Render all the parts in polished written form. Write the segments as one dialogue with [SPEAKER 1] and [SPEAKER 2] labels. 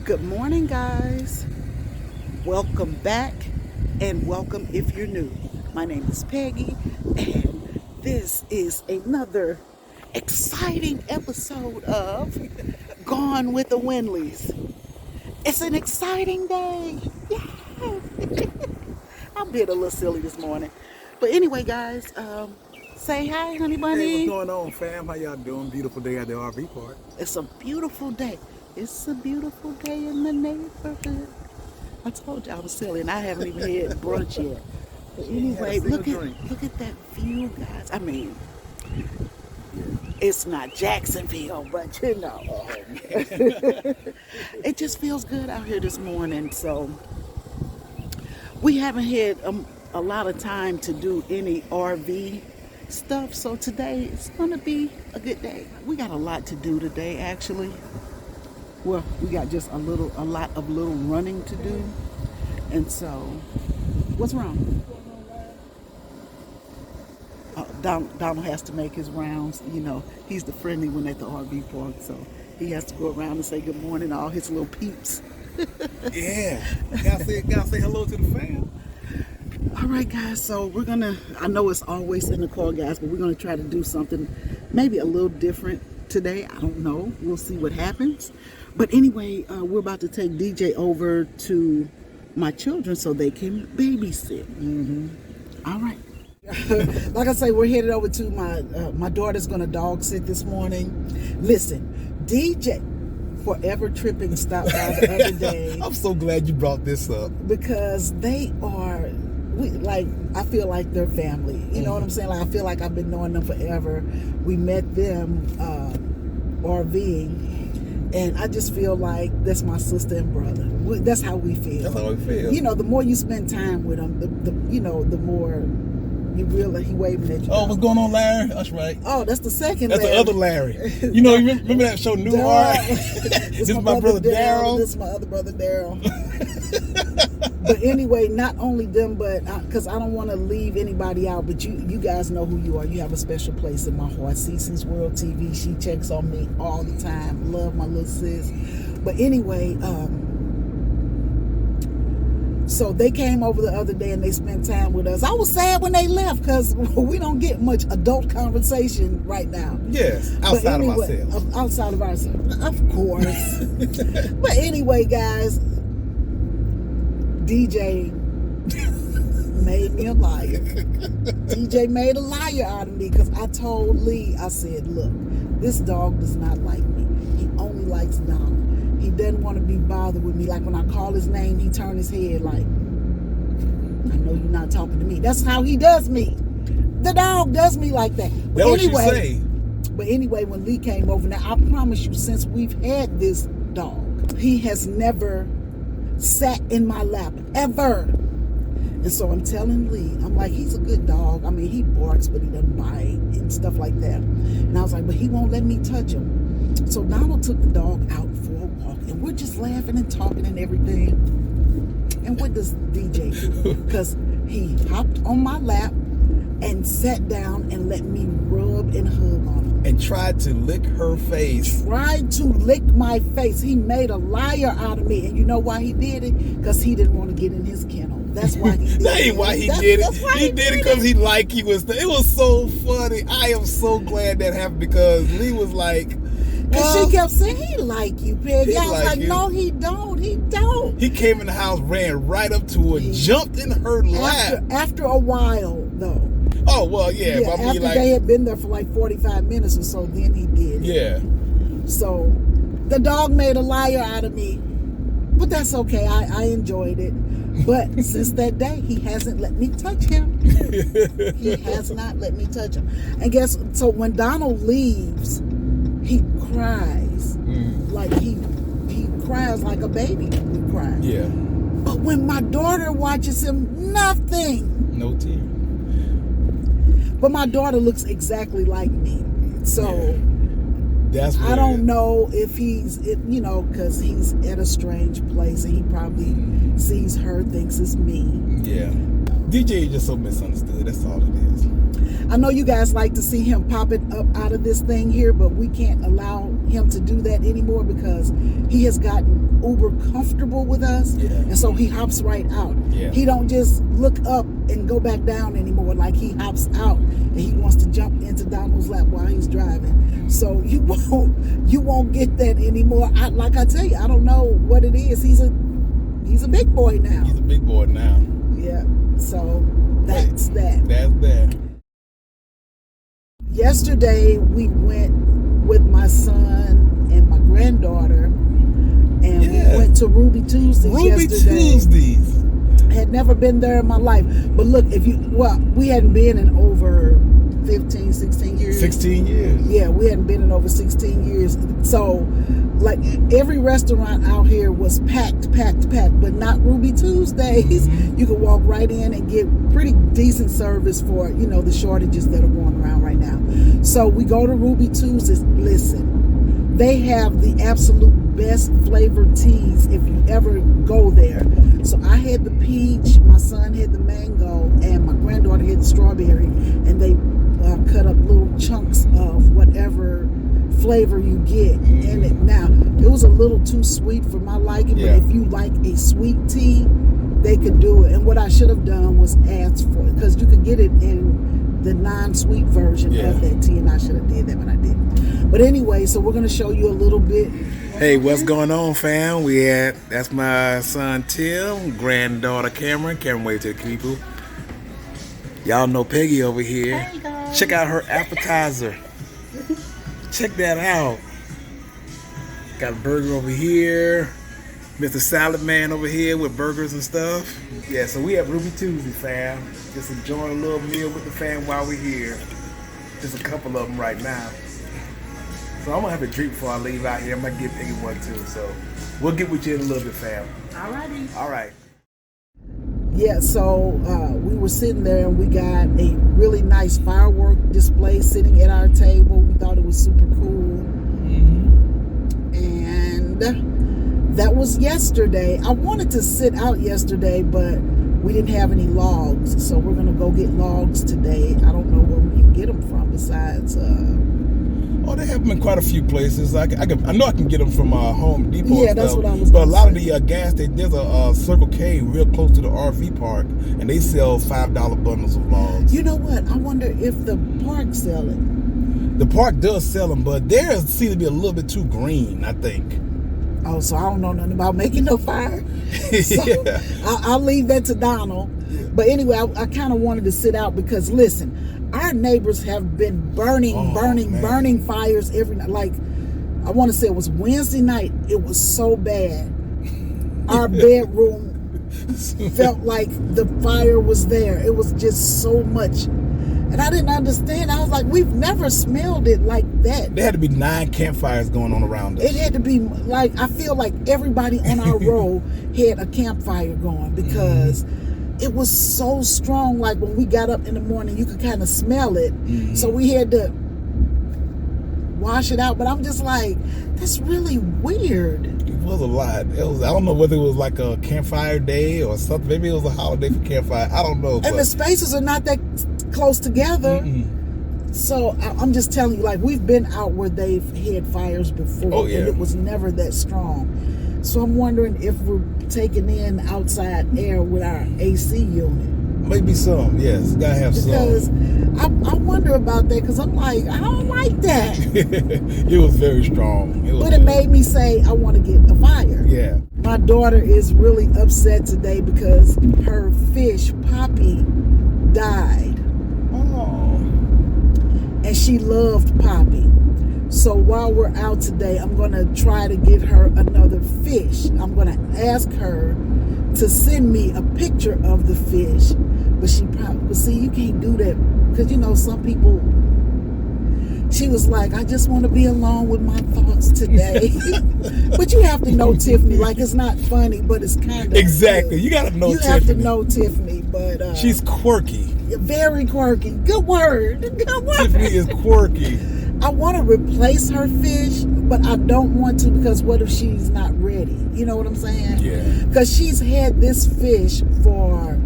[SPEAKER 1] Good morning, guys. Welcome back and welcome if you're new. My name is Peggy, and this is another exciting episode of Gone with the Winleys. It's an exciting day. Yay! I'm being a little silly this morning. But anyway, guys, say hi, honey bunny.
[SPEAKER 2] Hey, what's going on, fam? How y'all doing? Beautiful day at the RV park.
[SPEAKER 1] It's a beautiful day. It's a beautiful day in the neighborhood. I told you I was silly, and I haven't even had brunch yet. But anyway, look at that view, guys. I mean, it's not Jacksonville, but you know, it just feels good out here this morning. So we haven't had a lot of time to do any RV stuff. So today it's gonna be a good day. We got a lot to do today, actually. Well, we got just a lot of little running to do. And so, what's wrong? Donald has to make his rounds. You know, he's the friendly one at the RV park, so he has to go around and say good morning to all his little peeps.
[SPEAKER 2] Yeah, gotta say hello to the fam.
[SPEAKER 1] All right, guys, so I know it's always in the car, guys, but we're gonna try to do something maybe a little different today. I don't know. We'll see what happens. But anyway, we're about to take DJ over to my children so they can babysit. All right. Like I say, we're headed over to my daughter's going to dog sit this morning. Listen, DJ forever tripping and stopped by the other day.
[SPEAKER 2] I'm so glad you brought this up.
[SPEAKER 1] Because they are, I feel like they're family. You know what I'm saying? Like, I feel like I've been knowing them forever. We met them RVing. And I just feel like that's my sister and brother. That's how we feel.
[SPEAKER 2] That's how we feel.
[SPEAKER 1] You know, the more you spend time with them, the more you realize he waving at you.
[SPEAKER 2] Oh, what's going on, Larry? That's right.
[SPEAKER 1] Oh, that's the second
[SPEAKER 2] That's
[SPEAKER 1] Larry.
[SPEAKER 2] the other Larry. You know, you remember that show, New Heart? This is my brother Daryl.
[SPEAKER 1] This is my other brother Daryl. But anyway, not only them, but because I don't want to leave anybody out, but you guys know who you are. You have a special place in my heart. Cece's World TV, she checks on me all the time. Love my little sis. But anyway, so they came over the other day and they spent time with us. I was sad when they left because we don't get much adult conversation right now.
[SPEAKER 2] Yes, outside of ourselves.
[SPEAKER 1] Outside of ourselves, of course. But anyway, guys, DJ made me a liar. DJ made a liar out of me because I told Lee, I said, look, this dog does not like me. He only likes Donald. He doesn't want to be bothered with me. Like when I call his name, he turns his head like, I know you're not talking to me. That's how he does me. The dog does me like that. But
[SPEAKER 2] that's anyway, what you say.
[SPEAKER 1] But anyway, when Lee came over, now I promise you, since we've had this dog, he has never sat in my lap ever. And so I'm telling Lee, I'm like, he's a good dog. I mean, he barks, but he doesn't bite and stuff like that. And I was like, but he won't let me touch him. So Donald took the dog out for a walk, and we're just laughing and talking and everything. And what does DJ do? Because he hopped on my lap and sat down and let me rub and hug on him.
[SPEAKER 2] And tried to lick her face.
[SPEAKER 1] Tried to lick my face. He made a liar out of me. And you know why he did it? Because he didn't want to get in his kennel. That's why he did it.
[SPEAKER 2] That ain't why he did it. He did it because he liked you. It was so funny. I am so glad that happened because Lee was like,
[SPEAKER 1] because she kept saying, he like you, Peggy. I was like,
[SPEAKER 2] you.
[SPEAKER 1] No, he don't. He don't.
[SPEAKER 2] He came in the house, ran right up to her, jumped in her lap.
[SPEAKER 1] After a while, though.
[SPEAKER 2] Oh, well, yeah. But
[SPEAKER 1] after they had been there for like 45 minutes or so, then he did.
[SPEAKER 2] Yeah.
[SPEAKER 1] So the dog made a liar out of me. But that's okay. I enjoyed it. But since that day, he hasn't let me touch him. He has not let me touch him. And so when Donald leaves, he cries. Like he cries like a baby would cry.
[SPEAKER 2] Yeah.
[SPEAKER 1] But when my daughter watches him, nothing.
[SPEAKER 2] No tear.
[SPEAKER 1] But my daughter looks exactly like me. So
[SPEAKER 2] that's
[SPEAKER 1] I don't know if he's, because he's at a strange place and he probably sees her thinks it's me.
[SPEAKER 2] Yeah. DJ is just so misunderstood. That's all it is.
[SPEAKER 1] I know you guys like to see him popping up out of this thing here, but we can't allow him to do that anymore because he has gotten uber comfortable with us.
[SPEAKER 2] Yeah.
[SPEAKER 1] And so he hops right out.
[SPEAKER 2] Yeah.
[SPEAKER 1] He don't just look up and go back down anymore. Like, he hops out and he wants to jump into Donald's lap while he's driving. So you won't get that anymore. Like I tell you, I don't know what it is. He's a big boy now.
[SPEAKER 2] He's a big boy now.
[SPEAKER 1] Yeah. So that's that.
[SPEAKER 2] That's that.
[SPEAKER 1] Yesterday, we went with my son and my granddaughter, and we went to Ruby Tuesdays yesterday.
[SPEAKER 2] Tuesdays.
[SPEAKER 1] Had never been there in my life. But look, we hadn't been in over 15, 16 years.
[SPEAKER 2] 16 years.
[SPEAKER 1] Yeah, we hadn't been in over 16 years. So, like, every restaurant out here was packed, but not Ruby Tuesdays.
[SPEAKER 2] Mm-hmm.
[SPEAKER 1] You could walk right in and get pretty decent service for, the shortages that are going around right now. So we go to Ruby Tuesdays. Listen, they have the absolute best flavored teas if you ever go there. So I had the peach, my son had the mango, and my granddaughter had the strawberry, and they cut up little chunks of whatever flavor you get in it. Now, it was a little too sweet for my liking, but if you like a sweet tea, they could do it. And what I should have done was ask for it, because you could get it in the non-sweet version of that tea, and I should have did that, but I didn't. But anyway, so we're going to show you a little bit.
[SPEAKER 2] Hey, what's going on, fam? That's my son Tim, granddaughter Cameron. Cameron, wave to the people. Y'all know Peggy over here.
[SPEAKER 3] Hey, guys.
[SPEAKER 2] Check out her appetizer. Check that out. Got a burger over here. Mr. Salad Man over here with burgers and stuff. Yeah, so we at Ruby Tuesday, fam. Just enjoying a little meal with the fam while we're here. Just a couple of them right now. So I'm going to have a drink before I leave out here. I'm going to get Peggy one too. So we'll get with you in a little bit, fam.
[SPEAKER 3] Alrighty.
[SPEAKER 2] All right.
[SPEAKER 1] Yeah, so we were sitting there and we got a really nice firework display sitting at our table. We thought it was super cool. And that was yesterday. I wanted to sit out yesterday, but we didn't have any logs. So we're going to go get logs today. I don't know where we can get them from besides...
[SPEAKER 2] Oh, they have them in quite a few places. I know I can get them from Home Depot.
[SPEAKER 1] Yeah, that's what I was.
[SPEAKER 2] But a lot of the gas stations, there's a Circle K real close to the RV park, and they sell $5 bundles of logs.
[SPEAKER 1] You know what? I wonder if the park sell it.
[SPEAKER 2] The park does sell them, but theirs seem to be a little bit too green, I think.
[SPEAKER 1] Oh, so I don't know nothing about making no fire. So
[SPEAKER 2] Yeah.
[SPEAKER 1] I'll leave that to Donald. Yeah. But anyway, I kind of wanted to sit out because, listen, our neighbors have been burning fires every night. Like, I want to say it was Wednesday night. It was so bad. Our bedroom felt like the fire was there. It was just so much. And I didn't understand. I was like, we've never smelled it like that.
[SPEAKER 2] There had to be 9 campfires going on around us.
[SPEAKER 1] It had to be like, I feel like everybody on our row had a campfire going because it was so strong. Like, when we got up in the morning, you could kind of smell it. So we had to wash it out. But I'm just like, that's really weird.
[SPEAKER 2] It was a lot. I don't know whether it was like a campfire day or something. Maybe it was a holiday for campfire. I don't know.
[SPEAKER 1] And the spaces are not that close together. So I'm just telling you, like, we've been out where they've had fires before, and it was never that strong. So I'm wondering if we're taking in outside air with our AC unit.
[SPEAKER 2] Maybe some, yes. Gotta have
[SPEAKER 1] because
[SPEAKER 2] some.
[SPEAKER 1] I wonder about that, because I'm like, I don't like that.
[SPEAKER 2] It was very strong.
[SPEAKER 1] But it made me say, I want to get a fire.
[SPEAKER 2] Yeah.
[SPEAKER 1] My daughter is really upset today because her fish, Poppy, died.
[SPEAKER 2] Oh.
[SPEAKER 1] And she loved Poppy. So while we're out today, I'm going to try to get her another fish. I'm going to ask her to send me a picture of the fish. But she probably, see, you can't do that. Because, you know, some people, she was like, I just want to be alone with my thoughts today. But you have to know Tiffany. Like, it's not funny, but it's kind of.
[SPEAKER 2] Exactly. You got to know Tiffany. You have
[SPEAKER 1] to know Tiffany. But
[SPEAKER 2] she's quirky.
[SPEAKER 1] Very quirky. Good word. Good word.
[SPEAKER 2] Tiffany is quirky.
[SPEAKER 1] I want to replace her fish, but I don't want to, because what if she's not ready? You know what I'm saying?
[SPEAKER 2] Yeah.
[SPEAKER 1] Because she's had this fish for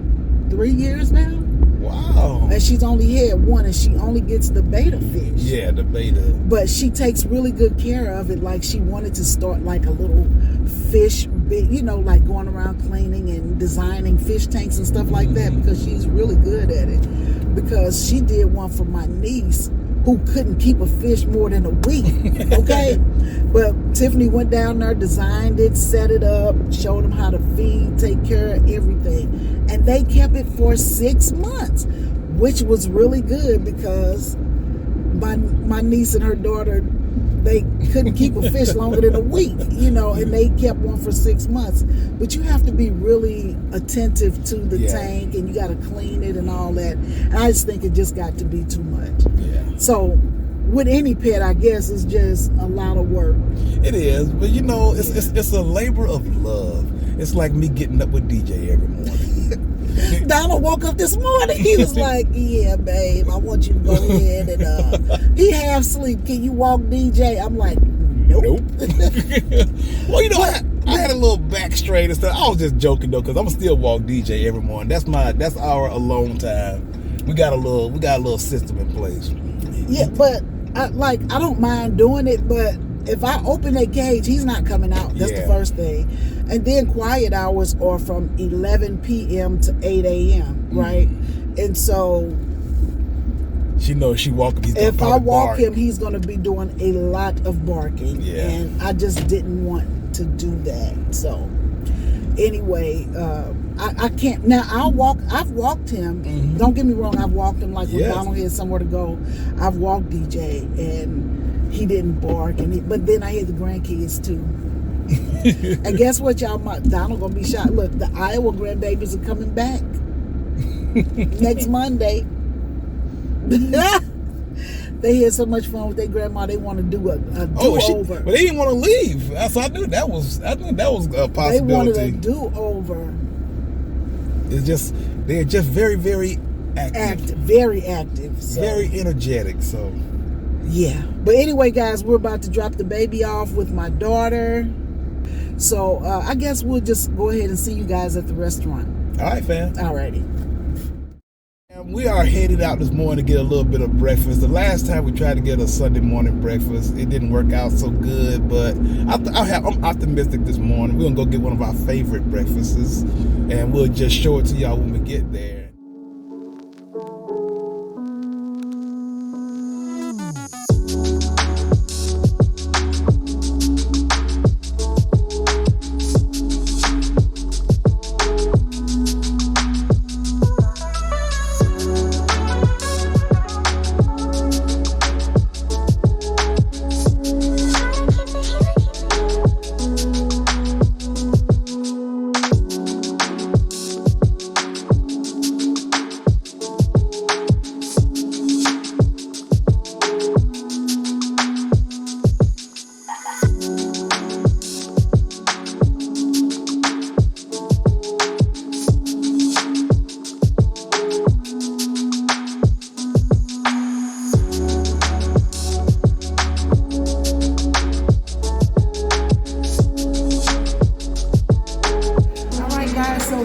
[SPEAKER 1] 3 years now.
[SPEAKER 2] Wow.
[SPEAKER 1] And she's only had one, and she only gets the beta fish.
[SPEAKER 2] Yeah, the beta.
[SPEAKER 1] But she takes really good care of it. Like, she wanted to start like a little fish, you know, like going around cleaning and designing fish tanks and stuff like that, because she's really good at it. Because she did one for my niece, who couldn't keep a fish more than a week, okay? But Tiffany went down there, designed it, set it up, showed them how to feed, take care of everything. And they kept it for 6 months, which was really good, because my niece and her daughter, they couldn't keep a fish longer than a week, you know, and they kept one for 6 months. But you have to be really attentive to the tank, and you got to clean it and all that. And I just think it just got to be too much.
[SPEAKER 2] Yeah.
[SPEAKER 1] So with any pet, I guess it's just a lot of work.
[SPEAKER 2] It is, but you know, it's a labor of love. It's like me getting up with DJ every morning.
[SPEAKER 1] Donald woke up this morning. He was like, "Yeah, babe, I want you to go ahead and he half sleep. Can you walk DJ?" I'm like, "Nope."
[SPEAKER 2] Well, you know, I had a little back strain and stuff. I was just joking though, because I'm still walk DJ every morning. That's our alone time. We got a little system in place.
[SPEAKER 1] Yeah, but I don't mind doing it, but if I open that cage, he's not coming out. That's the first thing. And then quiet hours are from 11 p.m. to 8 a.m., right? And so
[SPEAKER 2] she knows she walking.
[SPEAKER 1] If I walk him, he's going to be doing a lot of barking.
[SPEAKER 2] Yeah.
[SPEAKER 1] And I just didn't want to do that. So anyway, I can't. Now, I've walked him. Don't get me wrong. I've walked him like when Donald had somewhere to go. I've walked DJ, and he didn't bark. But then I had the grandkids too. And guess what, y'all? Donald gonna be shot. Look, the Iowa grandbabies are coming back next Monday. They had so much fun with their grandma. They want to do a do-over.
[SPEAKER 2] But they didn't want to leave. So I knew that was a possibility.
[SPEAKER 1] They wanted a do-over.
[SPEAKER 2] They're just very, very active.
[SPEAKER 1] Very active. So.
[SPEAKER 2] Very energetic. So
[SPEAKER 1] yeah. But anyway, guys, we're about to drop the baby off with my daughter. So I guess we'll just go ahead and see you guys at the restaurant.
[SPEAKER 2] All right, fam.
[SPEAKER 1] All righty.
[SPEAKER 2] We are headed out this morning to get a little bit of breakfast. The last time we tried to get a Sunday morning breakfast, it didn't work out so good, but I'm optimistic this morning. We're going to go get one of our favorite breakfasts, and we'll just show it to y'all when we get there.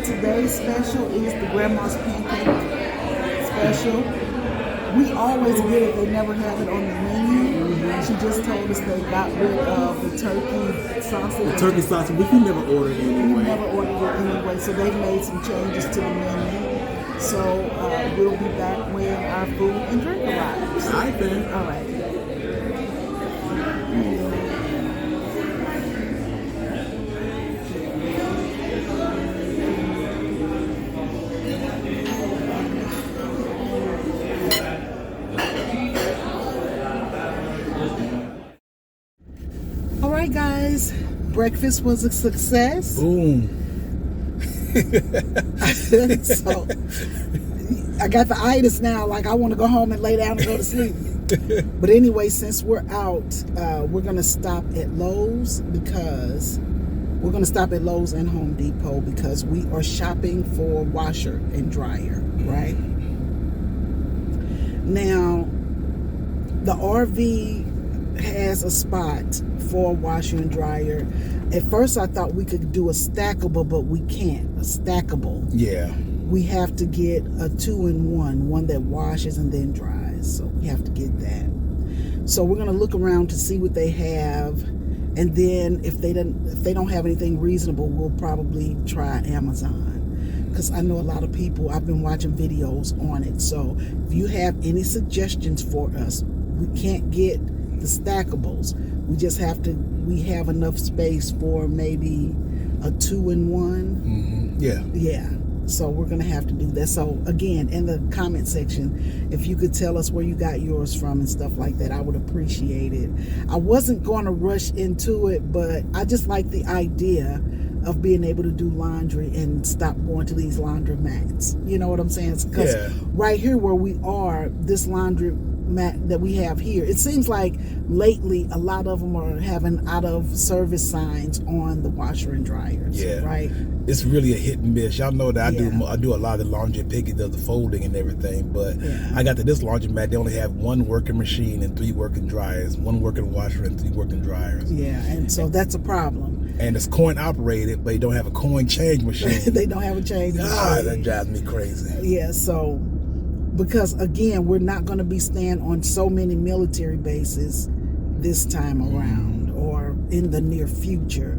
[SPEAKER 1] Today's special is the Grandma's Pancake special. We always get it. They never have it on the menu. She just told us they got rid of the turkey sausage.
[SPEAKER 3] The turkey sausage, which we never ordered anyway.
[SPEAKER 1] We never ordered it anyway, so they made some changes to the menu. So we'll be back when our food and drink arrives.
[SPEAKER 3] All right, then.
[SPEAKER 1] All right. Guys, breakfast was a success.
[SPEAKER 2] Boom.
[SPEAKER 1] So I got the itis now, like I want to go home and lay down and go to sleep. But anyway, since we're out, we're gonna stop at Lowe's and Home Depot because we are shopping for washer and dryer, right? Now The RV has a spot for a washer and dryer. At first I thought we could do a stackable, but we can't. A stackable.
[SPEAKER 2] Yeah.
[SPEAKER 1] We have to get a 2-in-1, one that washes and then dries. So we have to get that. So we're gonna look around to see what they have, and then if they don't have anything reasonable, we'll probably try Amazon. Because I know a lot of people, I've been watching videos on it. So if you have any suggestions for us, we can't get the stackables. We have enough space for maybe a 2-in-1.
[SPEAKER 2] Mm-hmm. Yeah.
[SPEAKER 1] Yeah. So we're going to have to do that. So again, in the comment section, if you could tell us where you got yours from and stuff like that, I would appreciate it. I wasn't going to rush into it, but I just like the idea of being able to do laundry and stop going to these laundromats. You know what I'm saying? Because right here where we are, this laundromat that we have here, it seems like lately a lot of them are having out of service signs on the washer and dryers.
[SPEAKER 2] Yeah.
[SPEAKER 1] Right?
[SPEAKER 2] It's really a hit and miss. Y'all know that I do a lot of the laundry. Peggy does the folding and everything, but I got to this laundromat. They only have one working machine and 3 working dryers, 1 working washer and 3 working dryers.
[SPEAKER 1] Yeah, and so that's a problem.
[SPEAKER 2] And it's coin operated, but they don't have a coin change machine.
[SPEAKER 1] They don't have a change machine.
[SPEAKER 2] That drives me crazy.
[SPEAKER 1] Yeah, so because again, we're not going to be staying on so many military bases this time around or in the near future.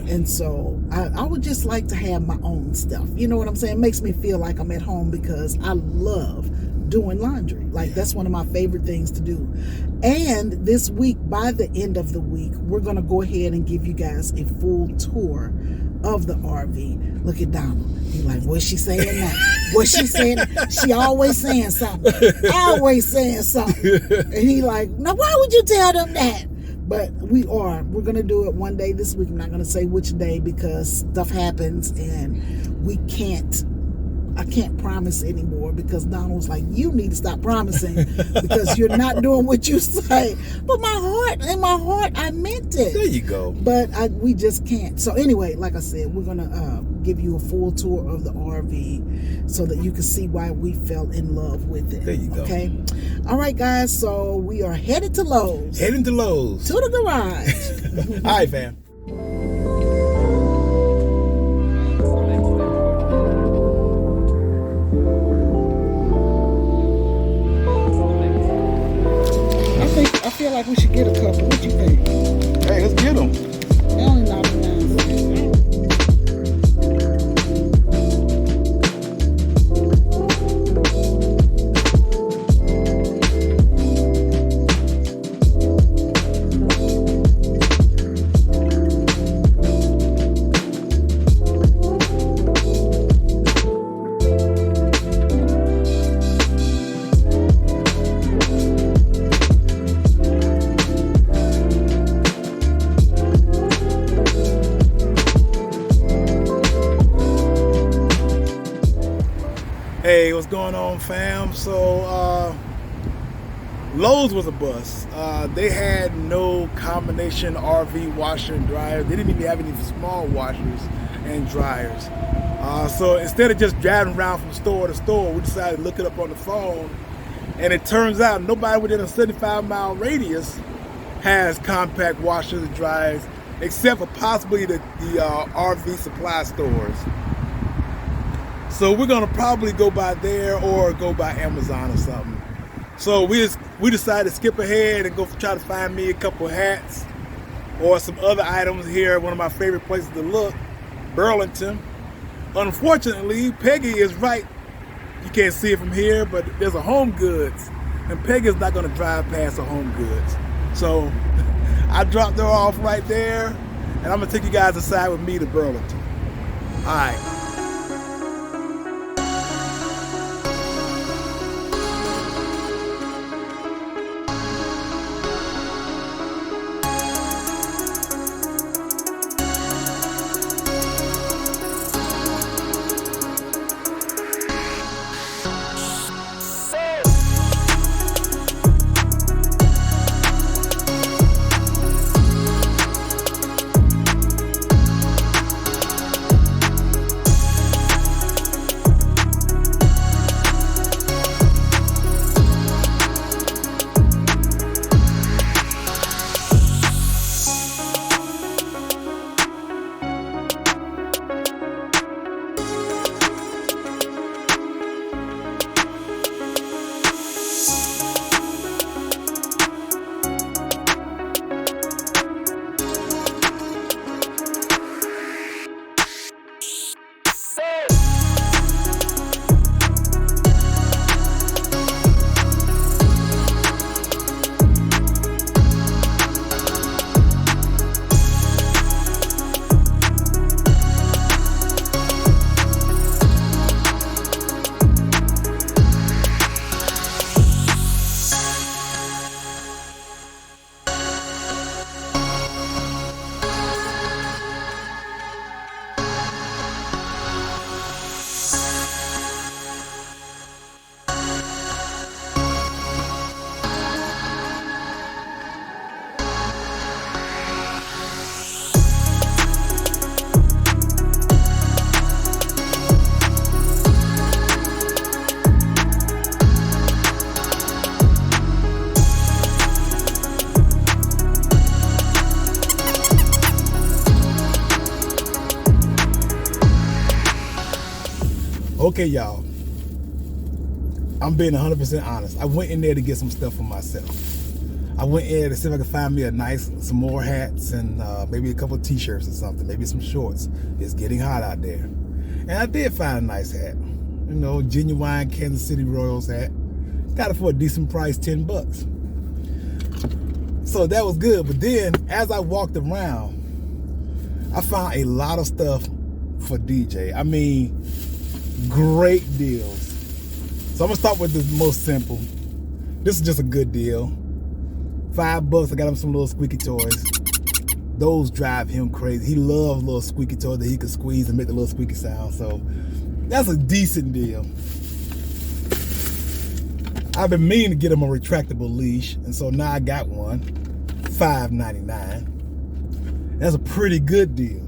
[SPEAKER 1] And so I would just like to have my own stuff. You know what I'm saying? It makes me feel like I'm at home because I love doing laundry. Like that's one of my favorite things to do. And this week, by the end of the week, we're going to go ahead and give you guys a full tour of the RV. Look at Donald. He's like, what's she saying now? What's she saying? She always saying something. Always saying something. And he like, now why would you tell them that? But we're going to do it one day this week. I'm not going to say which day because stuff happens and I can't promise anymore because Donald was like, you need to stop promising because you're not doing what you say. But in my heart, I meant it.
[SPEAKER 2] There you go.
[SPEAKER 1] But we just can't. So anyway, like I said, we're going to give you a full tour of the RV so that you can see why we fell in love with it.
[SPEAKER 2] There you go.
[SPEAKER 1] Okay. All right, guys. So we are headed to Lowe's.
[SPEAKER 2] Heading to Lowe's.
[SPEAKER 1] To the garage.
[SPEAKER 2] All right, fam.
[SPEAKER 1] I feel like we should get a couple. What you think?
[SPEAKER 2] Hey, let's get them.
[SPEAKER 1] They only 99 cents.
[SPEAKER 2] Hey, what's going on, fam? So, Lowe's was a bust. They had no combination RV washer and dryer. They didn't even have any small washers and dryers. So instead of just driving around from store to store, we decided to look it up on the phone. And it turns out nobody within a 75-mile radius has compact washers and dryers, except for possibly the RV supply stores. So we're gonna probably go by there or go by Amazon or something. So we decided to skip ahead and go try to find me a couple hats or some other items here at one of my favorite places to look, Burlington. Unfortunately, Peggy is right. You can't see it from here, but there's a Home Goods, and Peggy's not gonna drive past a Home Goods. So I dropped her off right there, and I'm gonna take you guys aside with me to Burlington. All right. Okay, y'all. I'm being 100% honest. I went in there to get some stuff for myself. I went in there to see if I could find me some more hats and maybe a couple of t-shirts or something, maybe some shorts. It's getting hot out there. And I did find a nice hat. You know, genuine Kansas City Royals hat. Got it for a decent price, $10. So that was good. But then, as I walked around, I found a lot of stuff for DJ. I mean, great deals. So I'm gonna start with the most simple. This is just a good deal. $5. I got him some little squeaky toys. Those drive him crazy. He loves little squeaky toys that he can squeeze and make the little squeaky sound. So that's a decent deal. I've been meaning to get him a retractable leash, and so now I got one. $5.99. That's a pretty good deal.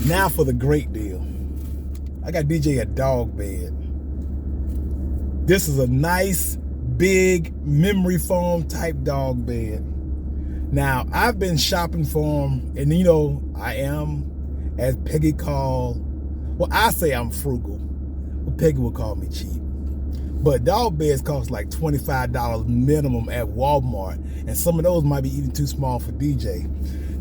[SPEAKER 2] Now for the great deal. I got DJ a dog bed. This is a nice, big, memory foam type dog bed. Now, I've been shopping for them, and you know, I am, as Peggy called, well, I say I'm frugal, but Peggy will call me cheap. But dog beds cost like $25 minimum at Walmart, and some of those might be even too small for DJ.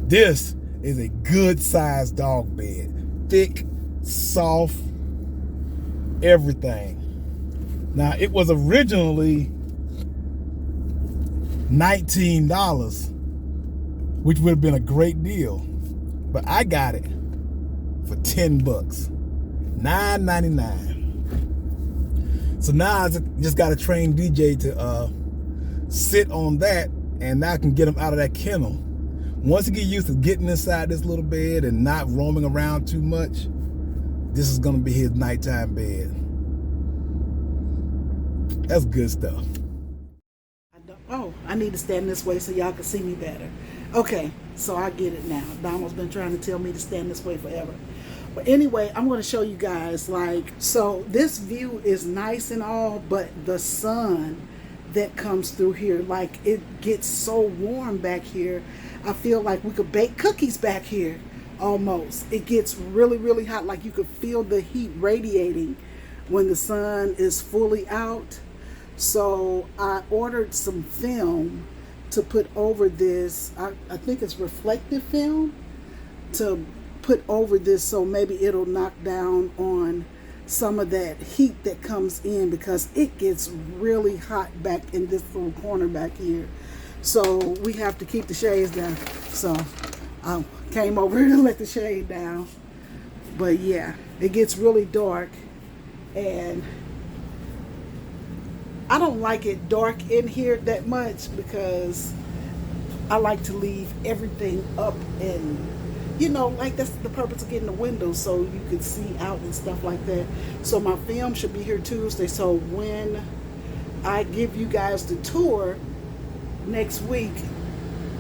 [SPEAKER 2] This is a good sized dog bed. Thick, soft, everything. Now, it was originally $19, which would have been a great deal, but I got it for $10, $9.99. So now I just got to train DJ to sit on that, and now I can get him out of that kennel. Once he get used to getting inside this little bed and not roaming around too much, this is gonna be his nighttime bed. That's good stuff.
[SPEAKER 1] I need to stand this way so y'all can see me better. Okay, so I get it now. Donald's been trying to tell me to stand this way forever. But anyway, I'm going to show you guys, so this view is nice and all, but the sun that comes through here, it gets so warm back here. I feel like we could bake cookies back here almost. It gets really, really hot. Like you could feel the heat radiating when the sun is fully out. So I ordered some film to put over this. I think it's reflective film to put over this, so maybe it'll knock down on some of that heat that comes in, because it gets really hot back in this little corner back here. So we have to keep the shades down. So I came over here to let the shade down. But yeah, it gets really dark, and I don't like it dark in here that much because I like to leave everything up, and that's the purpose of getting the windows, so you can see out and stuff like that. So my film should be here Tuesday, so when I give you guys the tour next week,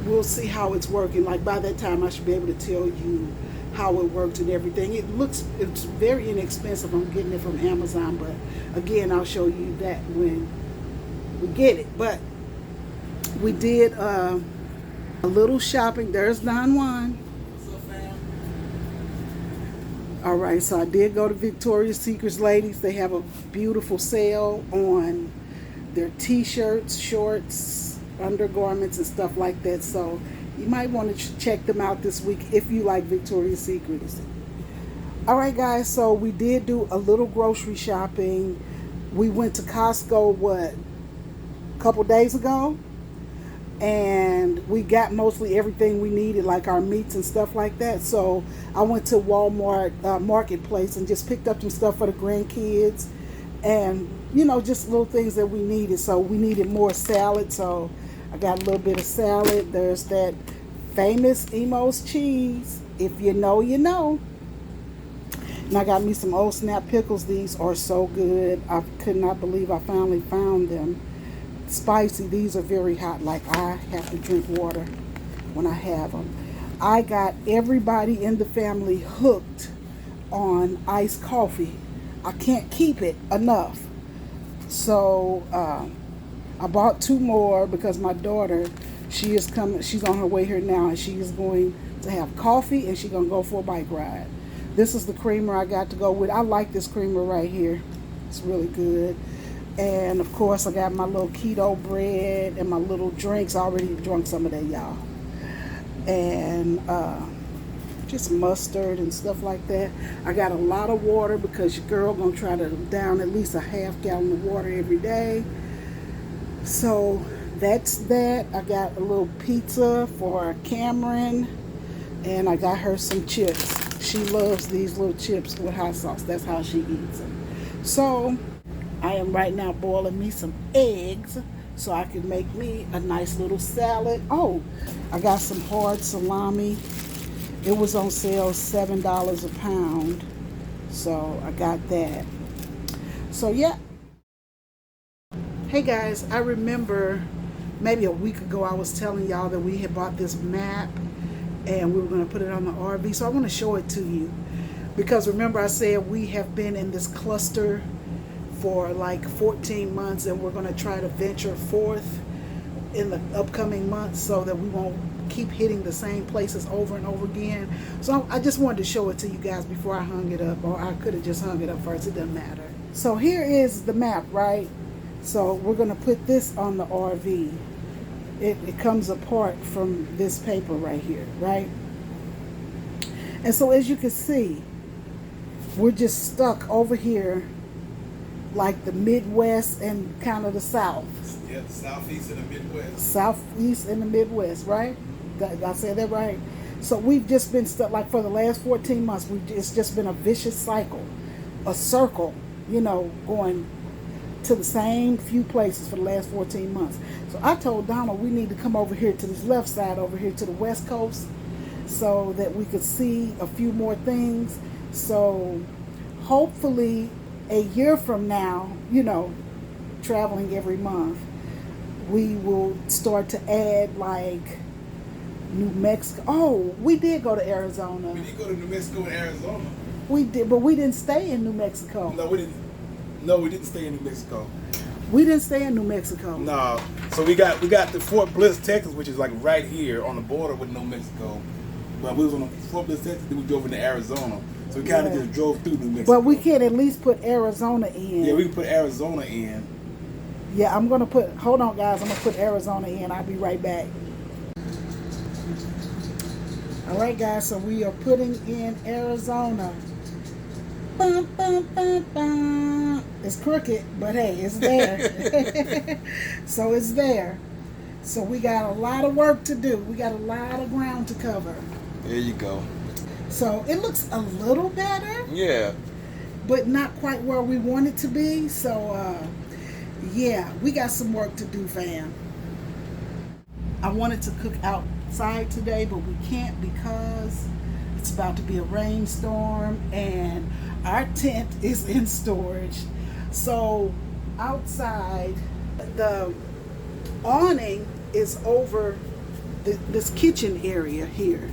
[SPEAKER 1] we'll see how it's working. By that time I should be able to tell you how it works and everything. It's very inexpensive. I'm getting it from Amazon, but again, I'll show you that when we get it. But we did a little shopping. There's Don Juan. All right, so I did go to Victoria's Secrets, ladies. They have a beautiful sale on their t-shirts, shorts, undergarments, and stuff like that. So you might want to check them out this week if you like Victoria's Secrets. All right, guys, so we did do a little grocery shopping. We went to Costco, a couple days ago? And we got mostly everything we needed, like our meats and stuff like that. So I went to Walmart Marketplace and just picked up some stuff for the grandkids, and just little things that we needed. So we needed more salad, so I got a little bit of salad. There's that famous Emo's cheese. If you know, you know. And I got me some Old Snap pickles. These are so good. I could not believe I finally found them. Spicy. These are very hot. I have to drink water when I have them. I got everybody in the family hooked on iced coffee. I can't keep it enough. So I bought 2 more because my daughter, she is coming. She's on her way here now, and she is going to have coffee, and she's going to go for a bike ride. This is the creamer I got to go with. I like this creamer right here. It's really good. And of course I got my little keto bread and my little drinks. I already drunk some of that, y'all. And just mustard and stuff like that. I got a lot of water because your girl gonna try to down at least a half gallon of water every day. So that's that. I got a little pizza for Cameron, and I got her some chips. She loves these little chips with hot sauce. That's how she eats them. So I am right now boiling me some eggs so I can make me a nice little salad. Oh, I got some hard salami. It was on sale, $7 a pound. So I got that. So yeah. Hey guys, I remember maybe a week ago I was telling y'all that we had bought this map and we were going to put it on the RV. So I want to show it to you. Because remember I said we have been in this cluster for like 14 months and we're going to try to venture forth in the upcoming months so that we won't keep hitting the same places over and over again. So I just wanted to show it to you guys before I hung it up, or I could have just hung it up first. It doesn't matter. So here is the map, right? So we're going to put this on the RV. It comes apart from this paper right here, right? And so as you can see, we're just stuck over here like the Midwest and kind of the South.
[SPEAKER 2] Yeah, the Southeast and the Midwest.
[SPEAKER 1] Southeast and the Midwest, right? Did I say that right? So we've just been stuck, like for the last 14 months, it's just been a vicious cycle, a circle, you know, going to the same few places for the last 14 months. So I told Donald we need to come over here to this left side, over here to the West Coast, so that we could see a few more things. So hopefully a year from now, you know, traveling every month, we will start to add like New Mexico. Oh, we did go to Arizona.
[SPEAKER 2] We did go to New Mexico and Arizona.
[SPEAKER 1] We did, but we didn't stay in New Mexico.
[SPEAKER 2] No, we didn't. No, we didn't stay in New Mexico.
[SPEAKER 1] We didn't stay in New Mexico.
[SPEAKER 2] No. So we got the Fort Bliss, Texas, which is like right here on the border with New Mexico. But we was on the Fort Bliss, Texas, then we drove into Arizona. So we kind of just drove through New Mexico.
[SPEAKER 1] But we can at least put Arizona in.
[SPEAKER 2] Yeah, we can put Arizona in.
[SPEAKER 1] Yeah, I'm gonna put. Hold on, guys. I'm gonna put Arizona in. I'll be right back. All right, guys. So we are putting in Arizona. Bum, bum, bum, bum. It's crooked, but hey, it's there. So it's there. So we got a lot of work to do. We got a lot of ground to cover.
[SPEAKER 2] There you go.
[SPEAKER 1] So it looks a little better.
[SPEAKER 2] Yeah.
[SPEAKER 1] But not quite where we want it to be. So, yeah, we got some work to do, fam. I wanted to cook outside today, but we can't because it's about to be a rainstorm and our tent is in storage. So outside, the awning is over this kitchen area here.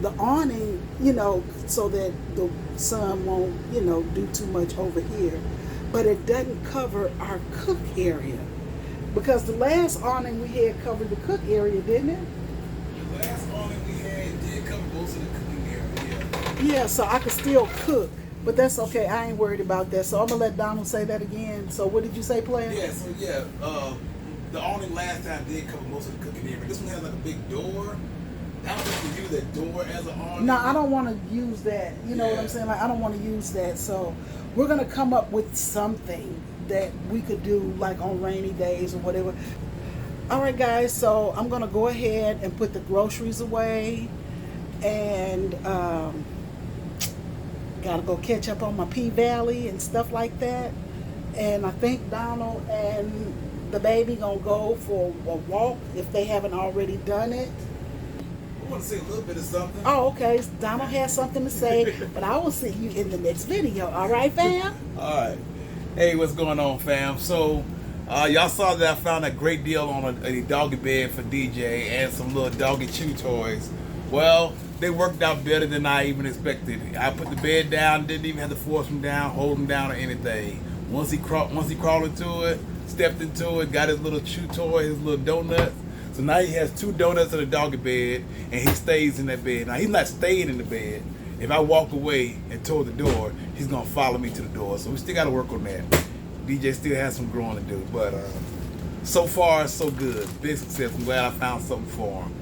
[SPEAKER 1] The awning, you know, so that the sun won't, you know, do too much over here. But it doesn't cover our cook area. Because the last awning we had covered the cook area, didn't it?
[SPEAKER 2] The last awning we had did cover most of the cooking area, yeah.
[SPEAKER 1] Yeah, so I could still cook. But that's okay. I ain't worried about that. So I'm going to let Donald say that again. So what did you say, player?
[SPEAKER 2] Yeah, so yeah, the awning last time did cover most of the cooking area. But this one has like a big door. I don't think you use that door as an awning.
[SPEAKER 1] No, I don't want to use that. You know what I'm saying? Like, I don't want to use that. So we're going to come up with something that we could do like on rainy days or whatever. All right, guys. So I'm going to go ahead and put the groceries away. And got to go catch up on my P-Valley and stuff like that. And I think Donald and the baby going to go for a walk if they haven't already done it.
[SPEAKER 2] I want to say a little bit of something.
[SPEAKER 1] Oh, okay. Donald has something to say, but I will see you in the next video. All right, fam?
[SPEAKER 2] All right. Hey, what's going on, fam? So, y'all saw that I found a great deal on a doggy bed for DJ and some little doggy chew toys. Well, they worked out better than I even expected. I put the bed down, didn't even have to force him down, hold him down or anything. Once he crawled into it, stepped into it, got his little chew toy, his little donuts. So now he has 2 donuts in a doggy bed, and he stays in that bed. Now he's not staying in the bed. If I walk away and toward the door, he's gonna follow me to the door. So we still gotta work on that. DJ still has some growing to do, but so far so good. Big success. I'm glad I found something for him.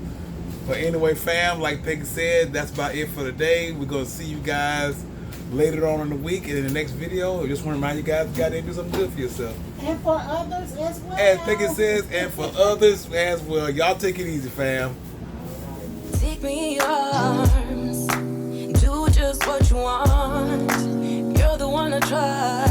[SPEAKER 2] But anyway, fam, like Peggy said, that's about it for today. We're gonna see you guys later on in the week and in the next video. I just want to remind you guys, you gotta do something good for yourself.
[SPEAKER 1] And for others as well.
[SPEAKER 2] As Peggy says, and for others as well. Y'all take it easy, fam.
[SPEAKER 4] Take me in your arms, do just what you want. You're the one I trust.